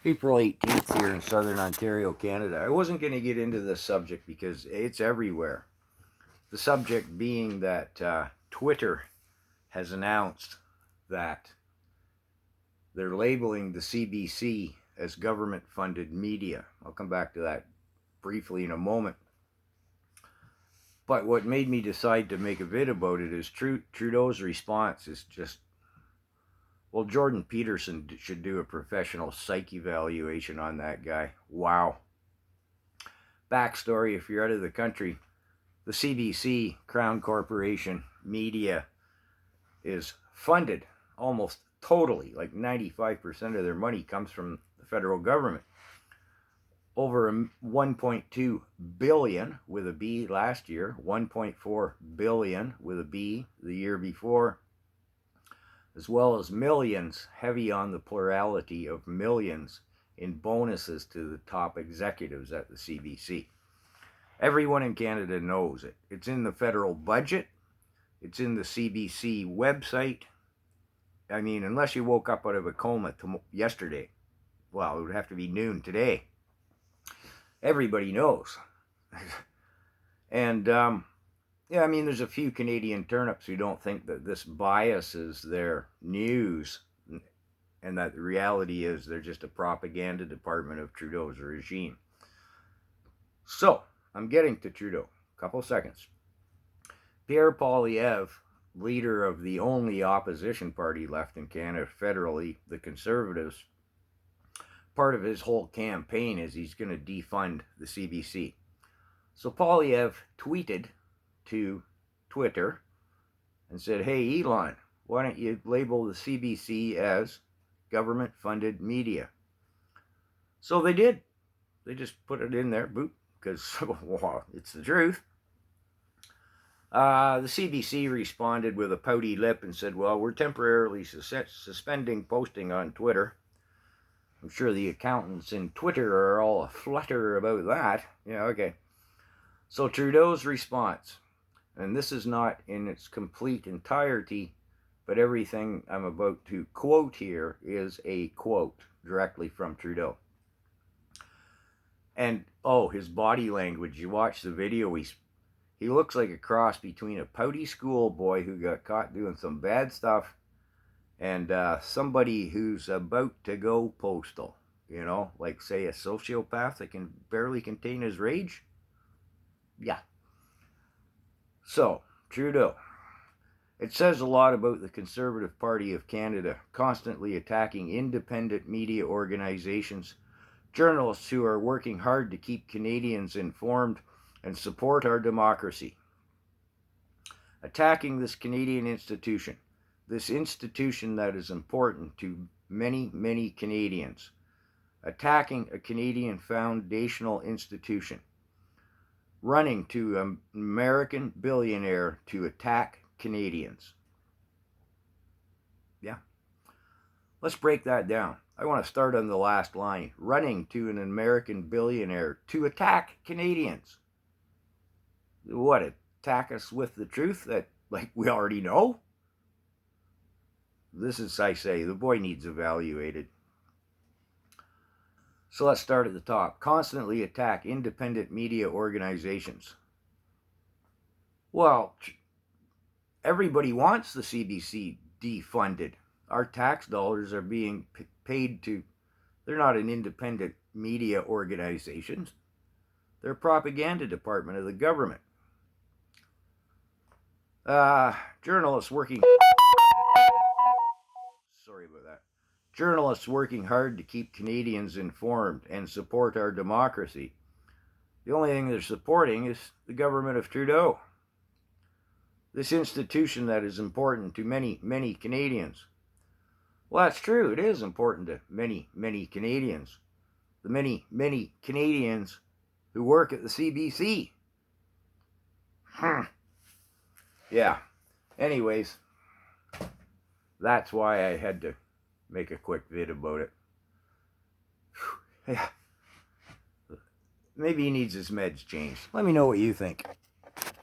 April 18th here in southern Ontario, Canada. I wasn't going to get into this subject because it's everywhere. The subject being that Twitter has announced that they're labeling the CBC as government-funded media. I'll come back to that briefly in a moment. But what made me decide to make a vid about it is Trudeau's response is just, well, Jordan Peterson should do a professional psych evaluation on that guy. Wow. Backstory, if you're out of the country, the CBC, Crown Corporation Media, is funded almost totally, like 95% of their money comes from the federal government. Over 1.2 billion with a B last year, 1.4 billion with a B the year before, as well as millions, heavy on the plurality of millions, in bonuses to the top executives at the CBC. Everyone in Canada knows it. It's in the federal budget. It's in the CBC website. I mean, unless you woke up out of a coma yesterday, well, it would have to be noon today. Everybody knows. And, yeah, I mean, there's a few Canadian turnips who don't think that this biases their news and that the reality is they're just a propaganda department of Trudeau's regime. So, I'm getting to Trudeau. A couple seconds. Pierre Poilievre, leader of the only opposition party left in Canada federally, the Conservatives, part of his whole campaign is he's going to defund the CBC. So Poilievre tweeted to Twitter and said, hey, Elon, why don't you label the CBC as government-funded media? So they did. They just put it in there, boop, because well, it's the truth. The CBC responded with a pouty lip and said, well, we're temporarily suspending posting on Twitter. I'm sure the accountants in Twitter are all aflutter about that. Yeah, okay. So Trudeau's response, and this is not in its complete entirety, but everything I'm about to quote here is a quote directly from Trudeau. And, oh, his body language, you watch the video, he looks like a cross between a pouty schoolboy who got caught doing some bad stuff and somebody who's about to go postal, you know, like, say, a sociopath that can barely contain his rage. Yeah. So, Trudeau. It says a lot about the Conservative Party of Canada constantly attacking independent media organizations, journalists who are working hard to keep Canadians informed and support our democracy. Attacking this Canadian institution, this institution that is important to many, many Canadians. Attacking a Canadian foundational institution. Running to an American billionaire to attack Canadians. Yeah. Let's break that down. I want to start on the last line. Running to an American billionaire to attack Canadians. What, attack us with the truth that, like, we already know? This is, I say, the boy needs evaluated. So let's start at the top. Constantly attack independent media organizations. Well, everybody wants the CBC defunded. Our tax dollars are being paid to, they're not an independent media organization. They're a propaganda department of the government. Journalists working hard to keep Canadians informed and support our democracy. The only thing they're supporting is the government of Trudeau. This institution that is important to many, many Canadians. Well, that's true. It is important to many, many Canadians. The many, many Canadians who work at the CBC. Yeah. Anyways, that's why I had to make a quick vid about it. Yeah. Maybe he needs his meds changed. Let me know what you think.